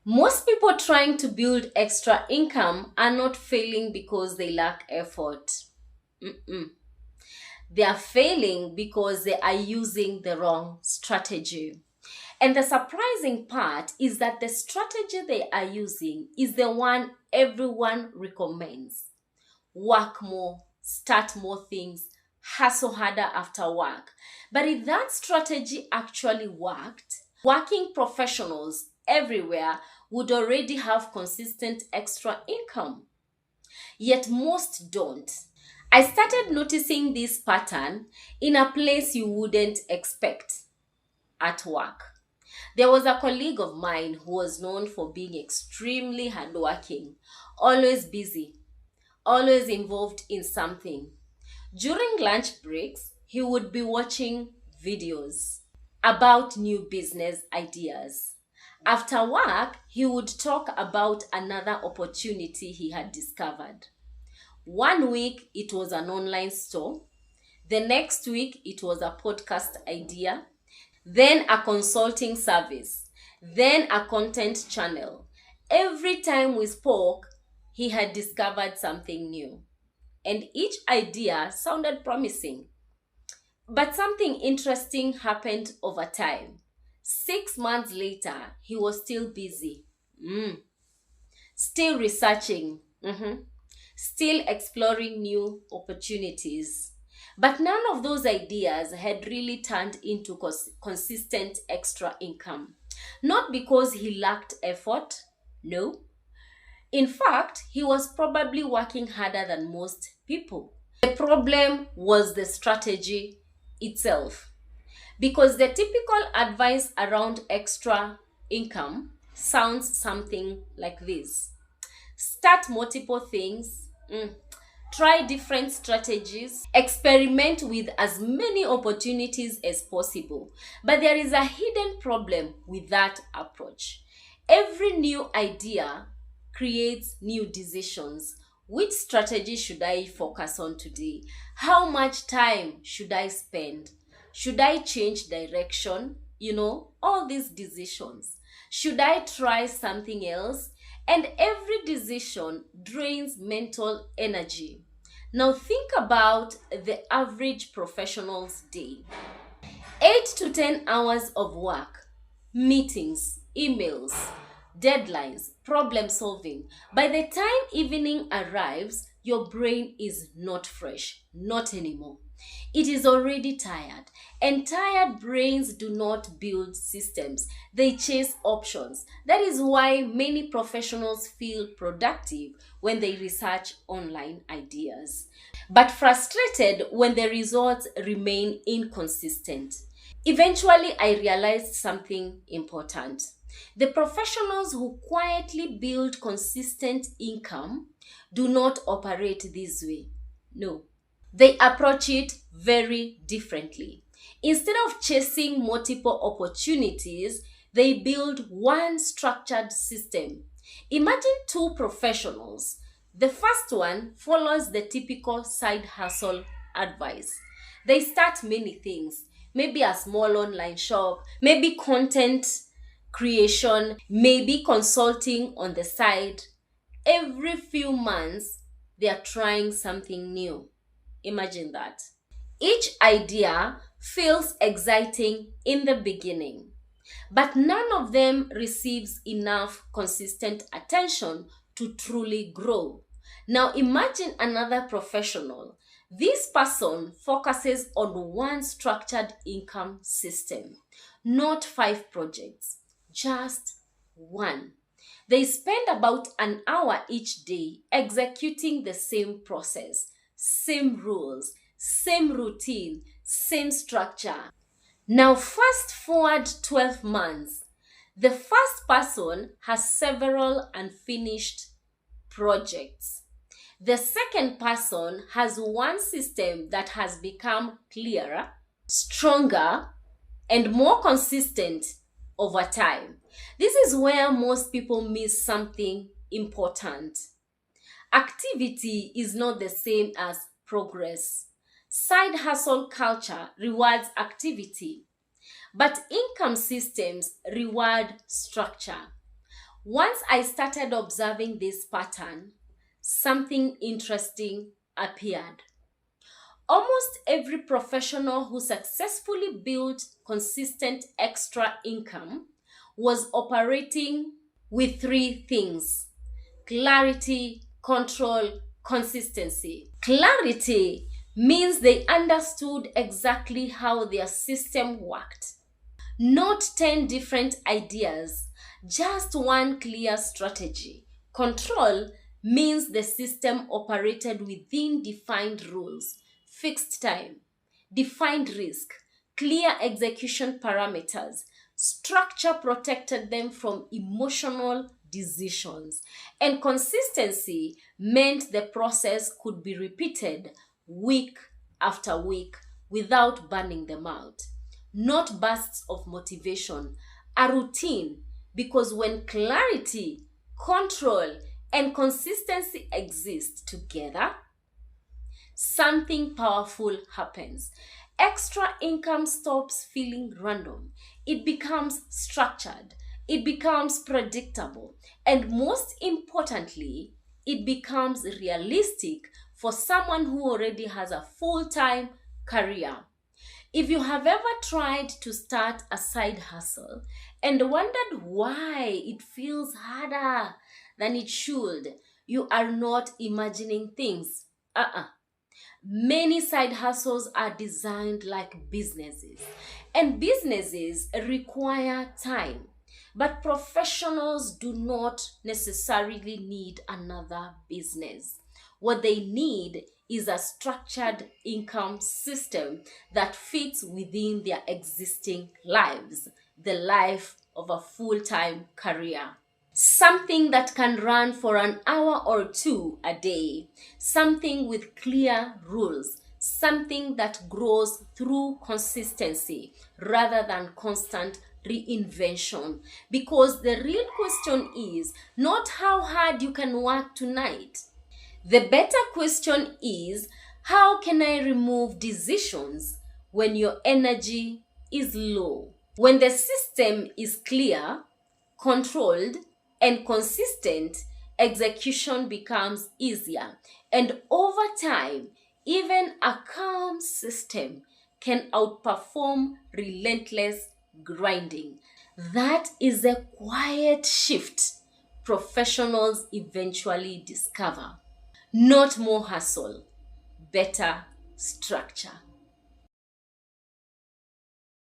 Most people trying to build extra income are not failing because they lack effort. Mm-mm. They are failing because they are using the wrong strategy. And the surprising part is that the strategy they are using is the one everyone recommends. Work more, start more things, hustle harder after work. But if that strategy actually worked, working professionals everywhere would already have consistent extra income. Yet most don't. I started noticing this pattern in a place you wouldn't expect, at work. There was a colleague of mine who was known for being extremely hardworking, always busy, always involved in something. During lunch breaks, he would be watching videos about new business ideas. After work, he would talk about another opportunity he had discovered. One week, it was an online store. The next week, it was a podcast idea, then a consulting service, then a content channel. Every time we spoke, he had discovered something new, and each idea sounded promising. But something interesting happened over time. 6 months later, he was still busy, still researching, still exploring new opportunities. But none of those ideas had really turned into consistent extra income. Not because he lacked effort, no. In fact, he was probably working harder than most people. The problem was the strategy itself. Because the typical advice around extra income sounds something like this: start multiple things, try different strategies, experiment with as many opportunities as possible. But there is a hidden problem with that approach. Every new idea creates new decisions. Which strategy should I focus on today? How much time should I spend? Should I change direction? All these decisions. Should I try something else? And every decision drains mental energy. Now think about the average professional's day. 8 to 10 hours of work, meetings, emails, deadlines, problem solving. By the time evening arrives, your brain is not fresh, not anymore. It is already tired, and tired brains do not build systems, they chase options. That is why many professionals feel productive when they research online ideas, but frustrated when the results remain inconsistent. Eventually, I realized something important. The professionals who quietly build consistent income do not operate this way. No, they approach it very differently. Instead of chasing multiple opportunities, they build one structured system. Imagine two professionals. The first one follows the typical side hustle advice. They start many things, maybe a small online shop, maybe content creation, maybe consulting on the side. Every few months, they are trying something new. Imagine that. Each idea feels exciting in the beginning, but none of them receives enough consistent attention to truly grow. Now imagine another professional. This person focuses on one structured income system, not 5 projects, just one. They spend about an hour each day executing the same process, same rules, same routine, same structure. Now, fast forward 12 months. The first person has several unfinished projects. The second person has one system that has become clearer, stronger, and more consistent over time. This is where most people miss something important. Activity is not the same as progress. Side hustle culture rewards activity, but income systems reward structure. Once I started observing this pattern, something interesting appeared. Almost every professional who successfully built consistent extra income was operating with three things: clarity, control, consistency. Clarity means they understood exactly how their system worked. Not 10 different ideas, just one clear strategy. Control means the system operated within defined rules, fixed time, defined risk, clear execution parameters. Structure protected them from emotional decisions. And consistency meant the process could be repeated week after week without burning them out. Not bursts of motivation, a routine. Because when clarity, control, and consistency exist together, something powerful happens. Extra income stops feeling random. It becomes structured. It becomes predictable. And most importantly, it becomes realistic for someone who already has a full-time career. If you have ever tried to start a side hustle and wondered why it feels harder than it should, you are not imagining things. Many side hustles are designed like businesses, and businesses require time. But professionals do not necessarily need another business. What they need is a structured income system that fits within their existing lives, the life of a full time career. Something that can run for an hour or two a day, something with clear rules, something that grows through consistency rather than constant reinvention. Because the real question is not how hard you can work tonight. The better question is, how can I remove decisions when your energy is low? When the system is clear, controlled, and consistent, execution becomes easier. And over time, even a calm system can outperform relentless grinding. That is a quiet shift professionals eventually discover. Not more hustle, better structure.